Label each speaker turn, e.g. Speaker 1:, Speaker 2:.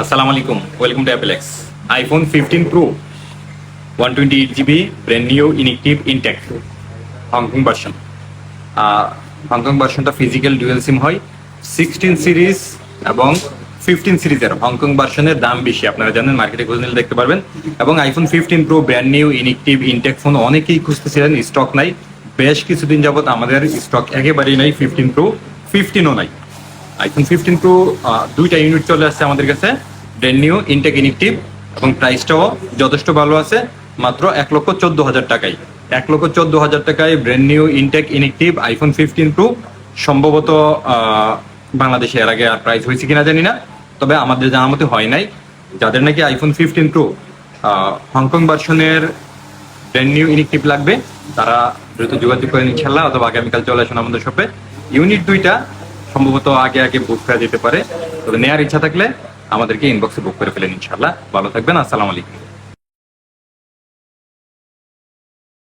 Speaker 1: আসসালামু আলাইকুম, welcome to Applex. IPhone 15 pro 128 GB brand new inactive intact Hong Kong version. Hong Kong ভার্সনটা physical dual SIM হয়। 16 series এবং 15 সিরিজের হংকং ভার্সনের দাম বেশি, আপনারা জানেন, মার্কেটে খুঁজে নিলে দেখতে পারবেন। এবং iPhone 15 Pro brand new inactive intact phone অনেকেই খুঁজতেছিলেন, স্টক নাই। বেশ কিছুদিন যাবত আমাদের স্টক একেবারেই নাই। 15 প্রো 15ও নাই। আইফোন 15 প্রো দুইটা ইউনিট চলে আসছে আমাদের কাছে, ব্র্যান্ড নিউ ইনটেক ইনএক্টিভ, এবং প্রাইসটাও যথেষ্ট ভালো আছে, মাত্র 1,14,000 টাকায়। 1,14,000 টাকায় brand new intact inactive iPhone 15 Pro. সম্ভবত বাংলাদেশে এর আগে আর প্রাইস হয়েছে কিনা জানি না, তবে আমাদের জানা মতে হয় নাই। যাদের নাকি আইফোন 15 প্রো হংকং ভার্সনের ব্র্যান্ড নিউ ইনএক্টিভ লাগবে, তারা দ্রুত যোগাযোগ করেন ইনশাল্লাহ, অথবা আগামীকাল চলে আসুন আমাদের শপে। ইউনিট দুইটা সম্ভবত আগে আগে বুক করা যেতে পারে, তবে নেওয়ার ইচ্ছা থাকলে আমাদেরকে ইনবক্সে বুক করে ফেলেন ইনশাল্লাহ। ভালো থাকবেন, আসসালামু আলাইকুম।